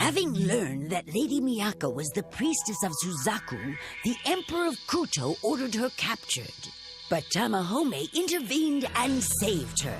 Having learned that Lady Miyaka was the priestess of Suzaku, the Emperor of Kuto ordered her captured. But Tamahome intervened and saved her.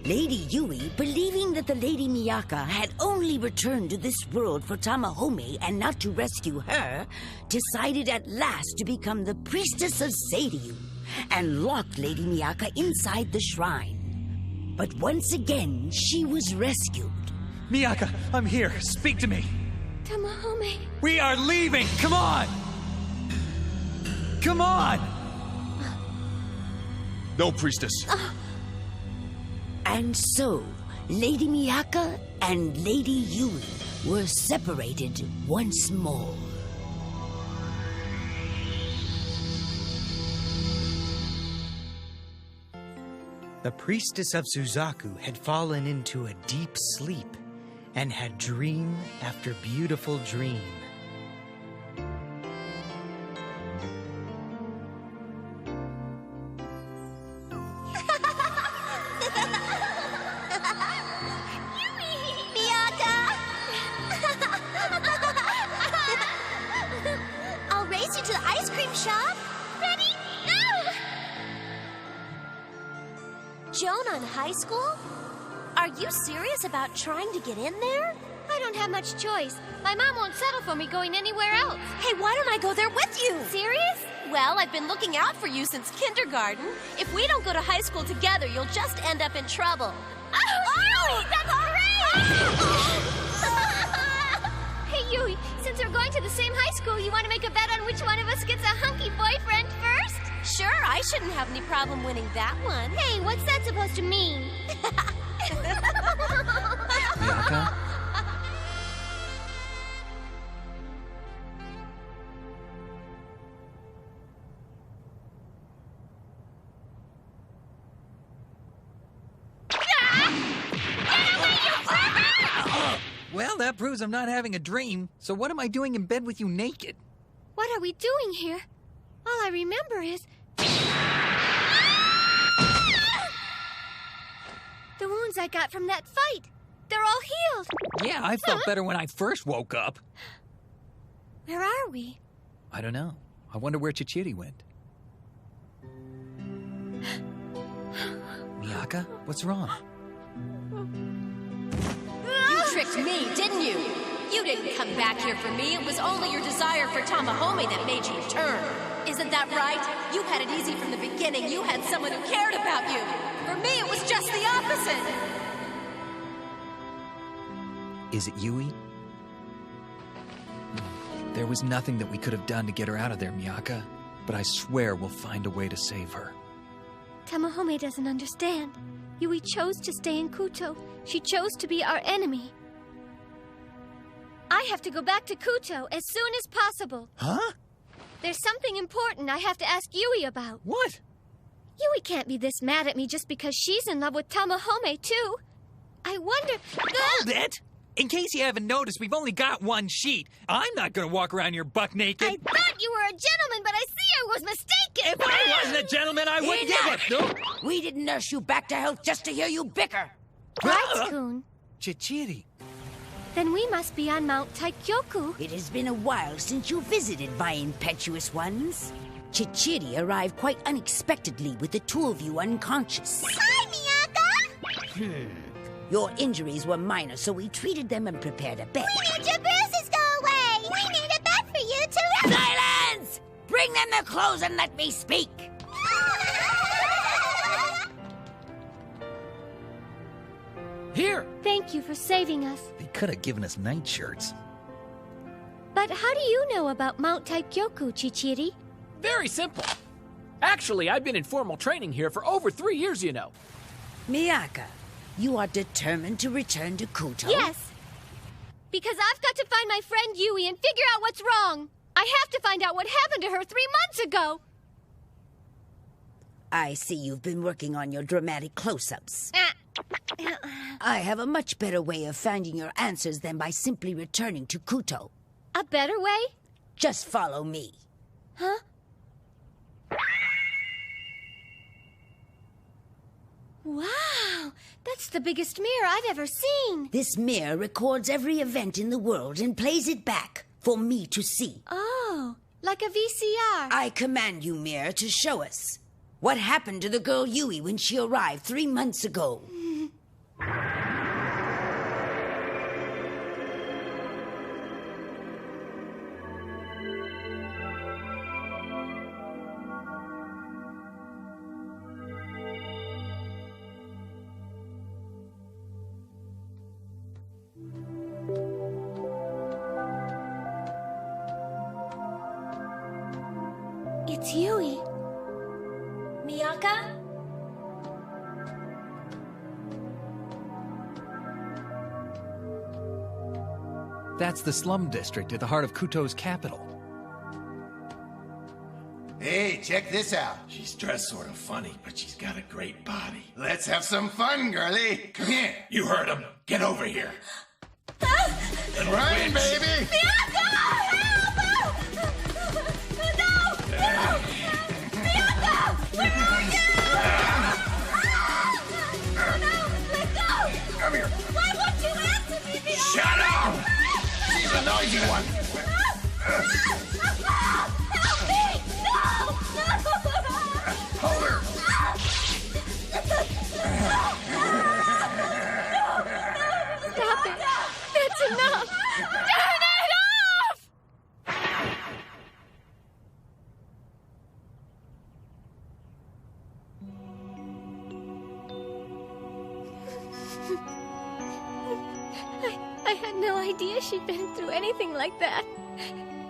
Lady Yui, believing that the Lady Miyaka had only returned to this world for Tamahome and not to rescue her, decided at last to become the priestess of Seiryu and locked Lady Miyaka inside the shrine. But once again, she was rescued. Miyaka, I'm here. Speak to me. Tamahome. We are leaving. Come on. Come on. No, priestess. And so, Lady Miyaka and Lady Yui were separated once more. The priestess of Suzaku had fallen into a deep sleep and had dream after beautiful dream. I'll race you to the ice cream shop. Ready? Go! Jonan High School? Are you serious about trying to get in there? I don't have much choice. My mom won't settle for me going anywhere else. Hey, why don't I go there with you? Serious? Well, I've been looking out for you since kindergarten. If we don't go to high school together, you'll just end up in trouble. Oh, that's great! Hey, Yui, since we're going to the same high school, you want to make a bet on which one of us gets a hunky boyfriend first? Sure, I shouldn't have any problem winning that one. Hey, what's that supposed to mean? Miyaka? Well, that proves I'm not having a dream. So what am I doing in bed with you naked? What are we doing here? All I remember is... the wounds I got from that fight. They're all healed. Yeah, I felt better when I first woke up. Where are we? I don't know. I wonder where Chichiri went. Miyaka, what's wrong? You tricked me, didn't you? You didn't come back here for me. It was only your desire for Tamahome that made you turn. Isn't that right? You had it easy from the beginning. You had someone who cared about you. For me, it was just the opposite. Is it Yui? There was nothing that we could have done to get her out of there, Miyaka. But I swear we'll find a way to save her. Tamahome doesn't understand. Yui chose to stay in Kuto. She chose to be our enemy. I have to go back to Kuto as soon as possible. Huh? There's something important I have to ask Yui about. What? Yui can't be this mad at me just because she's in love with Tamahome, too. I wonder... Hold it! In case you haven't noticed, we've only got one sheet. I'm not gonna walk around here buck naked. I thought you were a gentleman, but I see I was mistaken. If I wasn't a gentleman, I wouldn't give it. No. We didn't nurse you back to health just to hear you bicker. Right, Kun. Chichiri. Then we must be on Mount Taikyoku. It has been a while since you visited, my impetuous ones. Chichiri arrived quite unexpectedly with the two of you unconscious. Hi, Miyaka! Your injuries were minor, so we treated them and prepared a bed. We made your bruises go away! We made a bed for you to... Silence! Bring them their clothes and let me speak! Here! Thank you for saving us. They could have given us nightshirts. But how do you know about Mount Taikyoku, Chichiri? Very simple. Actually, I've been in formal training here for over 3 years, you know. Miyaka, you are determined to return to Kuto? Yes. Because I've got to find my friend Yui and figure out what's wrong. I have to find out what happened to her 3 months ago. I see you've been working on your dramatic close-ups. I have a much better way of finding your answers than by simply returning to Kuto. A better way? Just follow me. Huh? Wow! That's the biggest mirror I've ever seen! This mirror records every event in the world and plays it back for me to see. Oh, like a VCR. I command you, mirror, to show us what happened to the girl Yuugi when she arrived 3 months ago. It's Yuugi. Miyaka? That's the slum district at the heart of Kuto's capital. Hey, check this out. She's dressed sort of funny, but she's got a great body. Let's have some fun, girlie. Come here. You heard him. Get over here. Little Run, witch. baby. Miyaka! Help! No! No! Miyaka! Where are you? No! Let go! Come here. Why won't you answer me, Miyaka? Shut up! She's a noisy one. Help me! No! Hold her. Stop it! That's enough! Turn it off! I had no idea she'd been through anything like that.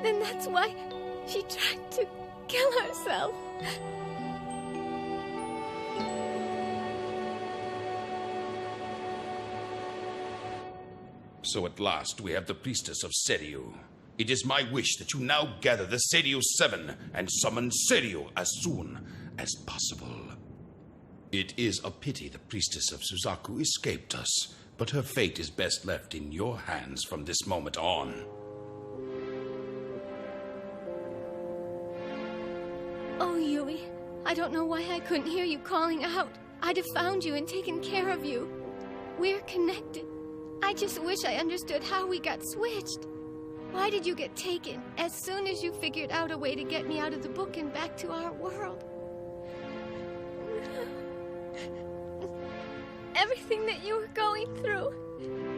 And that's why she tried to kill herself. So at last we have the priestess of Seiryu. It is my wish that you now gather the Seiryu Seven and summon Seiryu as soon as possible. It is a pity the priestess of Suzaku escaped us, but her fate is best left in your hands from this moment on. Oh, Yui, I don't know why I couldn't hear you calling out. I'd have found you and taken care of you. We're connected. I just wish I understood how we got switched. Why did you get taken as soon as you figured out a way to get me out of the book and back to our world? Everything that you were going through,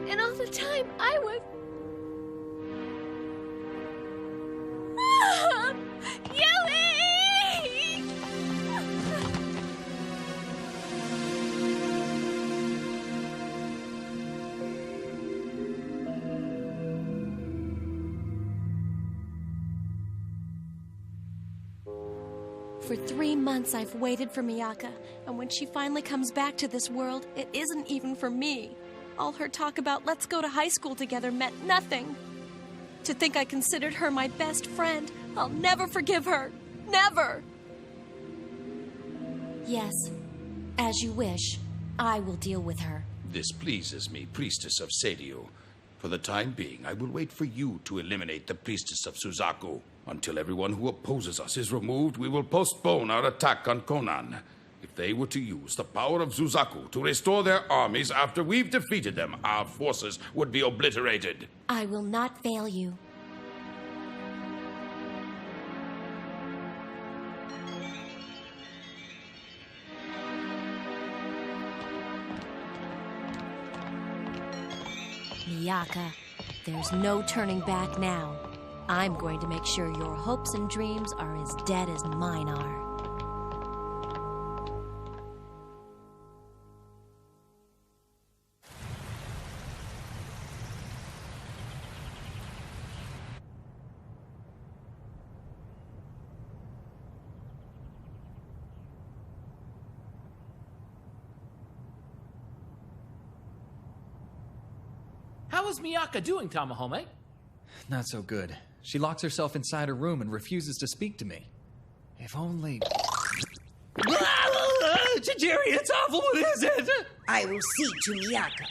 and all the time I was... Yui! For 3 months, I've waited for Miyaka, and when she finally comes back to this world, it isn't even for me. All her talk about let's go to high school together meant nothing. To think I considered her my best friend, I'll never forgive her. Never! Yes, as you wish. I will deal with her. This pleases me, priestess of Seiryu. For the time being, I will wait for you to eliminate the priestess of Suzaku. Until everyone who opposes us is removed, we will postpone our attack on Konan. If they were to use the power of Suzaku to restore their armies after we've defeated them, our forces would be obliterated. I will not fail you. Miyaka, there's no turning back now. I'm going to make sure your hopes and dreams are as dead as mine are. How is Miyaka doing, Tamahome? Not so good. She locks herself inside her room and refuses to speak to me. If only... Jerry, it's awful. What is it? I will see to Miyaka.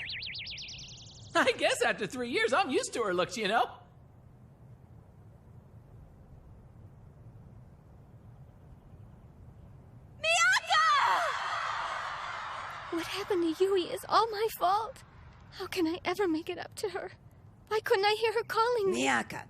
I guess after 3 years, I'm used to her looks, you know? Yui is all my fault. How can I ever make it up to her? Why couldn't I hear her calling me? Miyaka,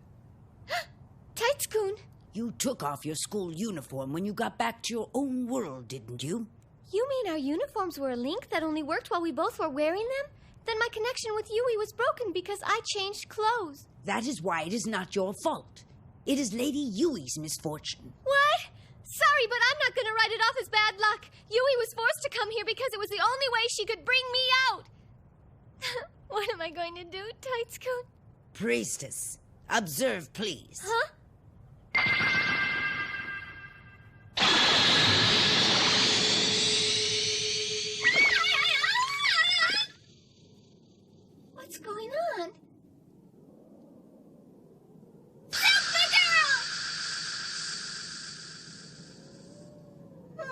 Taitsukun, you took off your school uniform when you got back to your own world, didn't you? you mean our uniforms were a link that only worked while we both were wearing them? Then my connection with Yui was broken because I changed clothes. That is why it is not your fault. It is Lady Yui's misfortune. What? Sorry, but I'm not going to write it off as bad luck. Yui was forced to come here because it was the only way she could bring me out. What am I going to do, Taitsukun? Priestess, observe, please. Huh? What's going on? Stop the girl!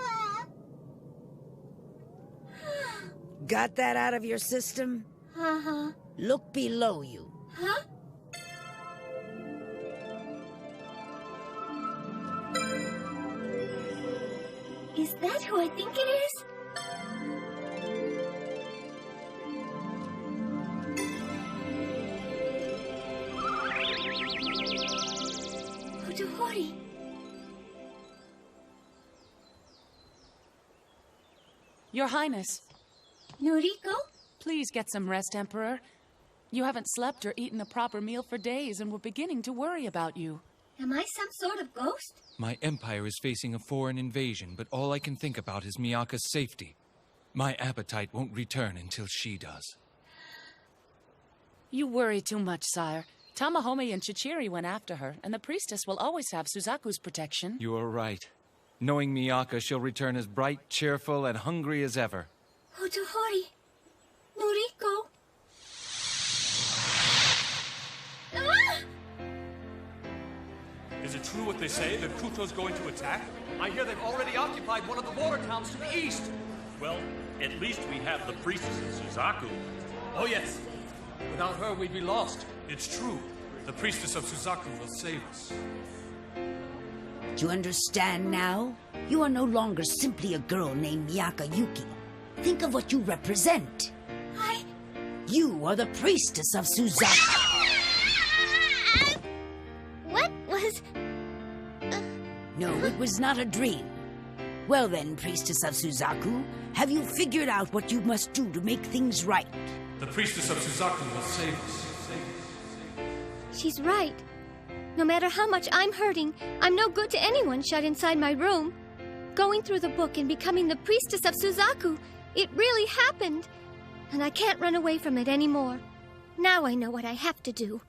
Got that out of your system? Uh-huh. Look below you. Huh? Is that who I think it is? Hotohori. Your Highness, Noriko? please get some rest, Emperor. You haven't slept or eaten a proper meal for days, and we're beginning to worry about you. Am I some sort of ghost? My empire is facing a foreign invasion, but all I can think about is Miyaka's safety. My appetite won't return until she does. You worry too much, sire. Tamahome and Chichiri went after her, and the priestess will always have Suzaku's protection. You are right. Knowing Miyaka, she'll return as bright, cheerful, and hungry as ever. Hotohori. Noriko. Ah! Is it true what they say, that Kuto's going to attack? I hear they've already occupied one of the water towns to the east. Well, at least we have the priestess of Suzaku. Oh, yes. Without her, we'd be lost. It's true. The priestess of Suzaku will save us. Do you understand now? You are no longer simply a girl named Miyaka Yuki. Think of what you represent. You are the priestess of Suzaku. What was... No, it was not a dream. Well then, priestess of Suzaku, have you figured out what you must do to make things right? The priestess of Suzaku will save us. She's right. No matter how much I'm hurting, I'm no good to anyone shut inside my room. Going through the book and becoming the priestess of Suzaku, it really happened. And I can't run away from it anymore. Now I know what I have to do.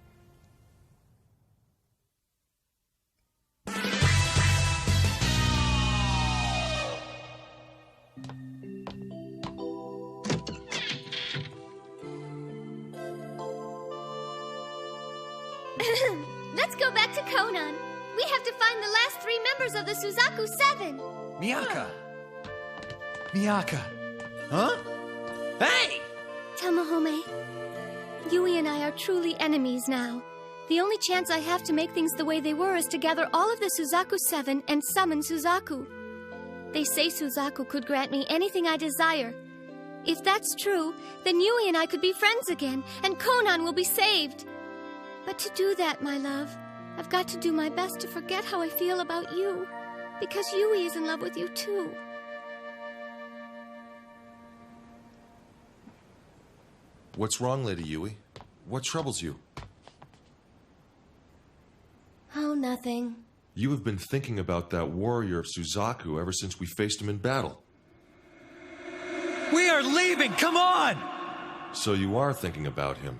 Let's go back to Conan. We have to find the last 3 members of the Suzaku 7. Miyaka! Miyaka! Huh? Hey! Tamahome, Yui and I are truly enemies now. The only chance I have to make things the way they were is to gather all of the Suzaku 7 and summon Suzaku. They say Suzaku could grant me anything I desire. If that's true, then Yui and I could be friends again, and Conan will be saved. But to do that, my love, I've got to do my best to forget how I feel about you, because Yui is in love with you too. What's wrong, Lady Yui? What troubles you? Oh, nothing. You have been thinking about that warrior of Suzaku ever since we faced him in battle. We are leaving! Come on! So you are thinking about him.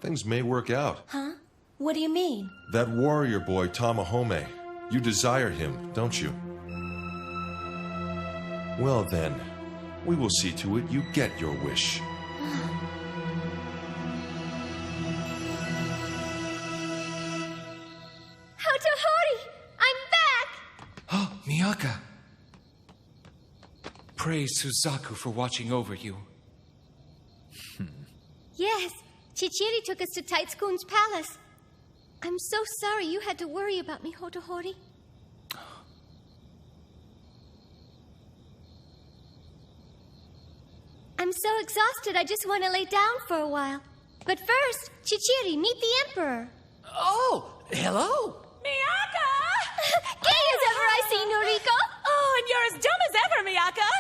Things may work out. Huh? What do you mean? That warrior boy, Tamahome. You desire him, don't you? Well then, we will see to it you get your wish. Hotohori! I'm back! Oh, Miyaka! Praise Suzaku for watching over you. Yes, Chichiri took us to Taitsukun's palace. I'm so sorry you had to worry about me, Hotohori. I'm so exhausted I just want to lay down for a while. But first, Chichiri, meet the Emperor. Oh, hello. Miyaka! Gay as ever I see, Noriko. Oh, and you're as dumb as ever, Miyaka.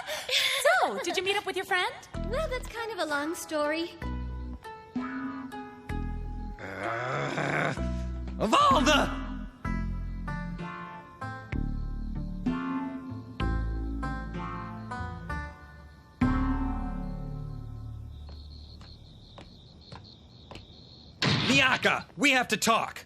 So, did you meet up with your friend? Well, that's kind of a long story. Of all the... Miyaka, we have to talk.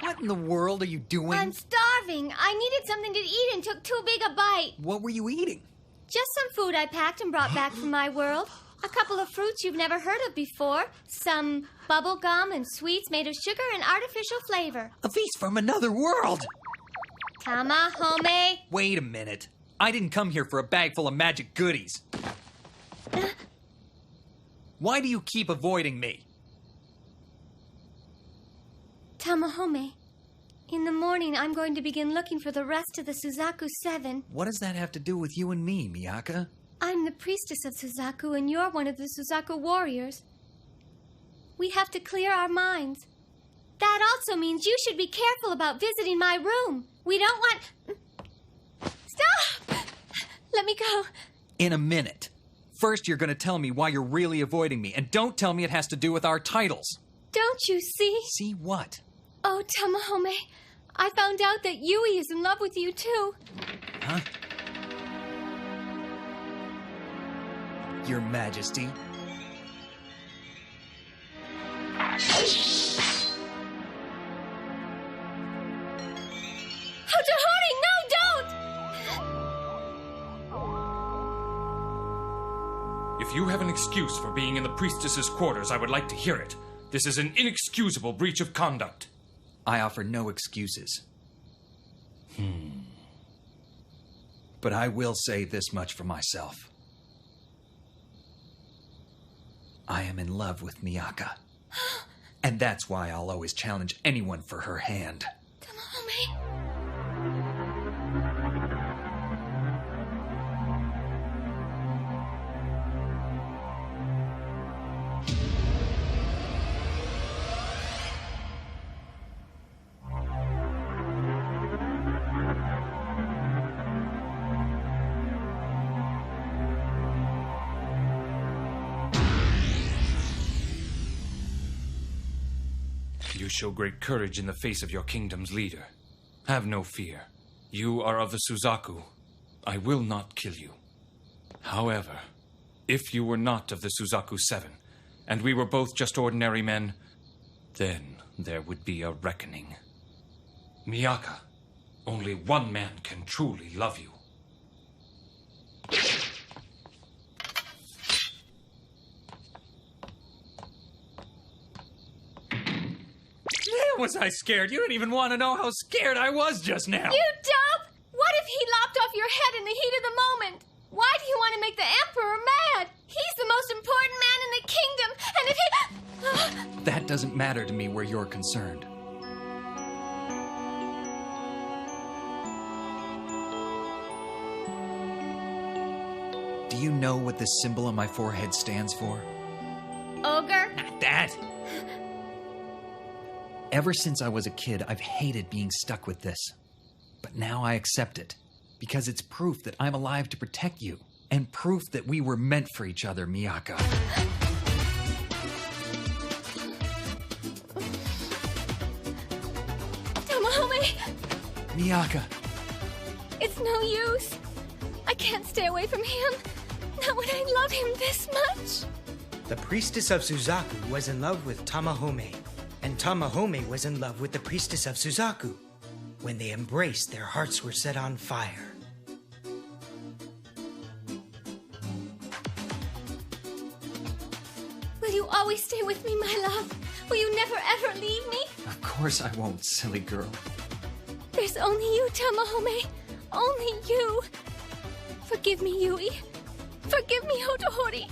What in the world are you doing? I'm starving. I needed something to eat and took too big a bite. What were you eating? Just some food I packed and brought back from my world. A couple of fruits you've never heard of before. Some bubble gum and sweets made of sugar and artificial flavor. A feast from another world. Tamahome. Wait a minute. I didn't come here for a bag full of magic goodies. Why do you keep avoiding me? Tamahome. In the morning, I'm going to begin looking for the rest of the Suzaku 7. What does that have to do with you and me, Miyaka? I'm the priestess of Suzaku, and you're one of the Suzaku warriors. We have to clear our minds. That also means you should be careful about visiting my room. We don't want... Stop! Let me go. In a minute. First, you're going to tell me why you're really avoiding me, and don't tell me it has to do with our titles. Don't you see? See what? Oh, Tamahome, I found out that Yui is in love with you, too. Huh? Your Majesty. Hotohori, no, don't! If you have an excuse for being in the priestess's quarters, I would like to hear it. This is an inexcusable breach of conduct. I offer no excuses. But I will say this much for myself. I am in love with Miyaka. And that's why I'll always challenge anyone for her hand. Tamahome. You show great courage in the face of your kingdom's leader. Have no fear. You are of the Suzaku. I will not kill you. However, if you were not of the Suzaku 7, and we were both just ordinary men, then there would be a reckoning. Miyaka, only one man can truly love you. Was I scared? You didn't even want to know how scared I was just now. You dope! What if he lopped off your head in the heat of the moment? Why do you want to make the Emperor mad? He's the most important man in the kingdom, and if he... That doesn't matter to me where you're concerned. Do you know what this symbol on my forehead stands for? Ogre? Not that! Ever since I was a kid, I've hated being stuck with this. But now I accept it, because it's proof that I'm alive to protect you, and proof that we were meant for each other, Miyaka. Tamahome! Miyaka! It's no use. I can't stay away from him. Not when I love him this much. The priestess of Suzaku was in love with Tamahome, and Tamahome was in love with the priestess of Suzaku. When they embraced, their hearts were set on fire. Will you always stay with me, my love? Will you never ever leave me? Of course I won't, silly girl. There's only you, Tamahome. Only you. Forgive me, Yui. Forgive me, Hotohori.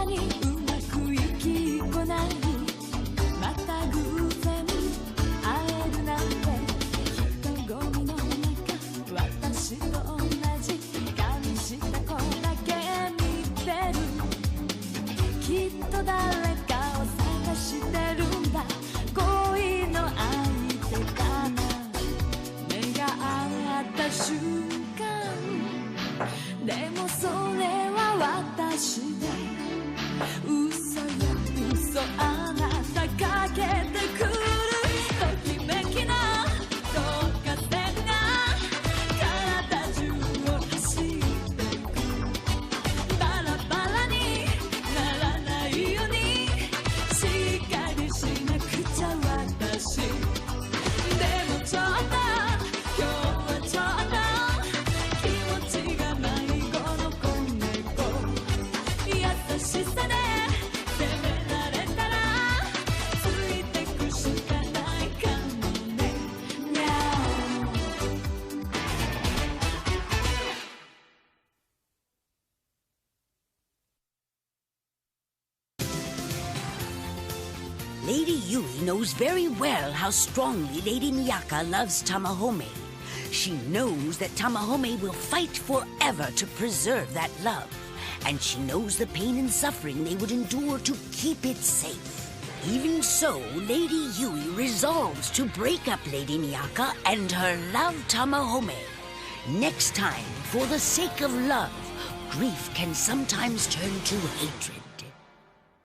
にうまくいきこない。また偶然会えるなんて。人混みの中私と同じ髪した子だけ見てる。きっと誰かを探してるんだ。恋の相手かな。目が合った瞬間でもそれは私で。嘘よ嘘あなたかけてくる。ときめきの導火線が体中を走ってく。バラバラにならないようにしっかりしなくちゃ私。でもちょっと今日はちょっと気持ちが迷子の子猫。優しさで責められたらついてくしかないかもね。にゃLady Yui knows very well how strongly Lady Miyaka loves Tamahome. She knows that Tamahome will fight forever to preserve that love. And she knows the pain and suffering they would endure to keep it safe. Even so, Lady Yui resolves to break up Lady Miyaka and her love Tamahome. Next time, for the sake of love, grief can sometimes turn to hatred.